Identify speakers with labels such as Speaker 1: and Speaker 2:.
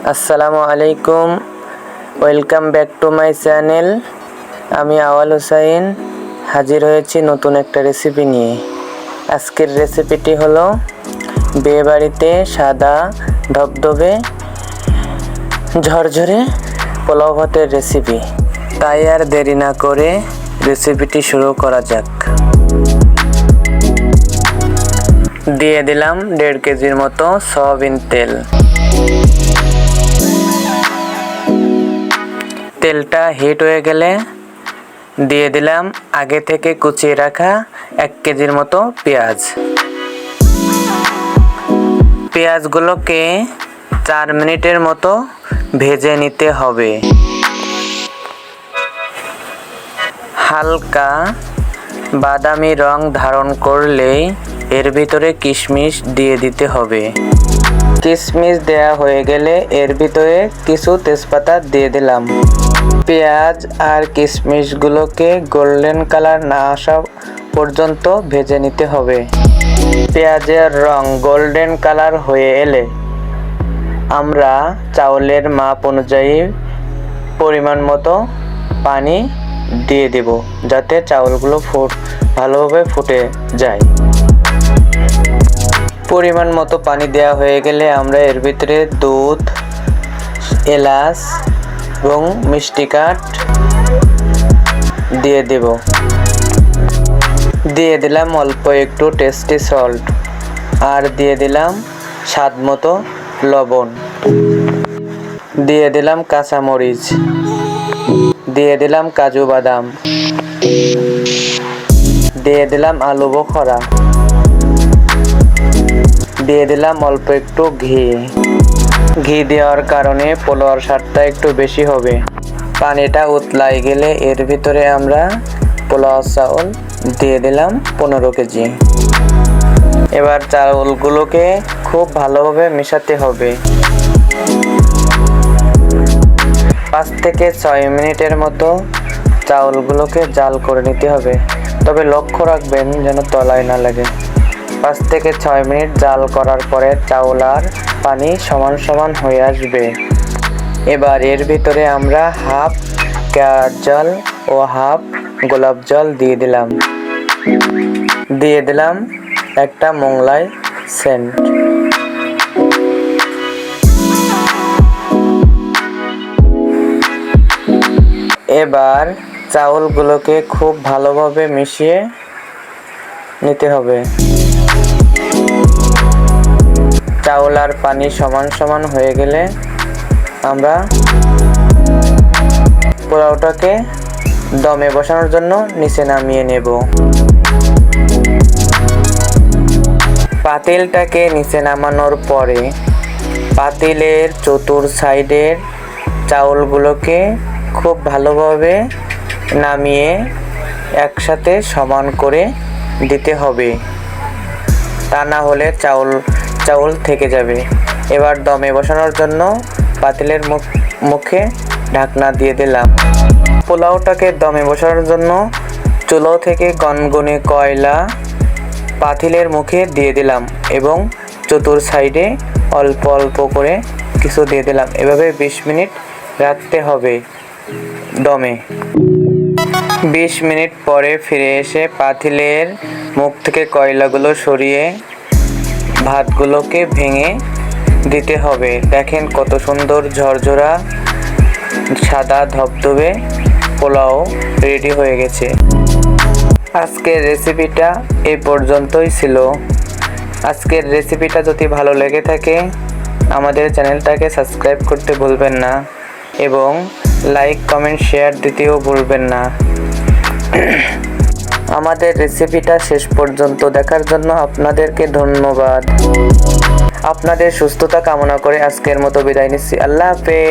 Speaker 1: আসসালামু আলাইকুম, welcome back to my channel. আমি আওয়াল হোসাইন হাজির হয়েছি নতুন একটা রেসিপি নিয়ে। আজকের রেসিপিটি হলো বিয়েবাড়িতে সাদা ধবধবে ঝরঝরে পোলাও ভাতের রেসিপি। তাই আর দেরি না করে রেসিপিটি শুরু করা যাক। দিয়ে দিলাম 1.5 কেজির মতো সয়াবিন তেল। তেলটা হিট হয়ে গেলে দিয়ে দিলাম আগে থেকে কুচিয়ে রাখা 1 কেজির মতো পেঁয়াজ। পেঁয়াজগুলোকে 4 মিনিটের মতো ভেজে নিতে হবে। হালকা বাদামি রং ধারণ করলেই এর ভিতরে কিশমিশ দিয়ে দিতে হবে। কিশমিশ দেয়া হয়ে গেলে এর ভিতরে কিছু তেজপাতা দিয়ে দিলাম। পেঁয়াজ আর কিশমিশগুলোকে গোল্ডেন কালার না আসা পর্যন্ত ভেজে নিতে হবে। পেঁয়াজের রং গোল্ডেন কালার হয়ে এলে আমরা চাউলের মাপ অনুযায়ী পরিমাণ মতো পানি দিয়ে দেব, যাতে চাউলগুলো ভালোভাবে ফুটে যায়। পরিমাণ মতো পানি দেওয়া হয়ে গেলে আমরা এর ভিতরে দুধ, এলাচ এবং মিষ্টি কাঠ দিয়ে দেব। দিয়ে দিলাম অল্প একটু টেস্টি সল্ট, আর দিয়ে দিলাম স্বাদ মতো লবণ। দিয়ে দিলাম কাঁচামরিচ, দিয়ে দিলাম কাজু বাদাম, দিয়ে দিলাম আলু বোখরা, দিয়ে দিলাম অল্প একটু ঘি দেওয়ার কারণে পোলাওর স্বাদটা একটু বেশি হবে। পানিটা উতলাই গেলে এর ভিতরে আমরা পোলাও চাউল দিয়ে দিলাম 15 কেজি। এবার চাউলগুলোকে খুব ভালোভাবে মেশাতে হবে। 5 থেকে 6 মিনিটের মতো চাউলগুলোকে জাল করে নিতে হবে, তবে লক্ষ্য রাখবেন যেন তলায় না লাগে। 5 থেকে 6 মিনিট জাল করার পরে চাউল আর পানি সমান সমান হয়ে আসবে। এবার এর ভিতরে আমরা হাফ কেওড়ার জল ও হাফ গোলাপ জল দিয়ে দিলাম একটা মোগলাই সেন্ট। এবার চাউলগুলোকে খুব ভালোভাবে মিশিয়ে নিতে হবে। চাউল আর পানি সমান সমান হয়ে গেলে আমরা পোলাওটাকে দমে বসানোর জন্য নিচে নামিয়ে নেব। পাতিলটাকে নিচে নামানোর পরে পাতিলের চতুর সাইডের চাউলগুলোকে খুব ভালোভাবে নামিয়ে একসাথে সমান করে দিতে হবে, তা না হলে চাউল থেকে যাবে। এবার দমে বসানোর জন্য পাতিলের মুখে ঢাকনা দিয়ে দিলাম। পোলাওটাকে দমে বসানোর জন্য চুলো থেকে গনগনে কয়লা পাতিলের মুখে দিয়ে দিলাম এবং চতুর সাইডে অল্প অল্প করে কিছু দিয়ে দিলাম। এভাবে 20 মিনিট রাখতে হবে দমে। 20 মিনিট পরে ফিরে এসে পাতিলের মুখ থেকে কয়লাগুলো সরিয়ে ভাতগুলোকে ভেঙে দিতে হবে। দেখেন কত সুন্দর ঝরঝরা সাদা ধবধবে পোলাও রেডি হয়ে গেছে। আজকের রেসিপিটা এই পর্যন্তই ছিল। আজকের রেসিপিটা যদি ভালো লেগে থাকে আমাদের চ্যানেলটাকে সাবস্ক্রাইব করতে ভুলবেন না এবং লাইক, কমেন্ট, শেয়ার দিতেও ভুলবেন না। আমাদের রেসিপিটা শেষ পর্যন্ত দেখার জন্য আপনাদেরকে ধন্যবাদ। আপনাদের সুস্থতা কামনা করে আজকের মতো বিদায় নিচ্ছি। আল্লাহ হাফেজ।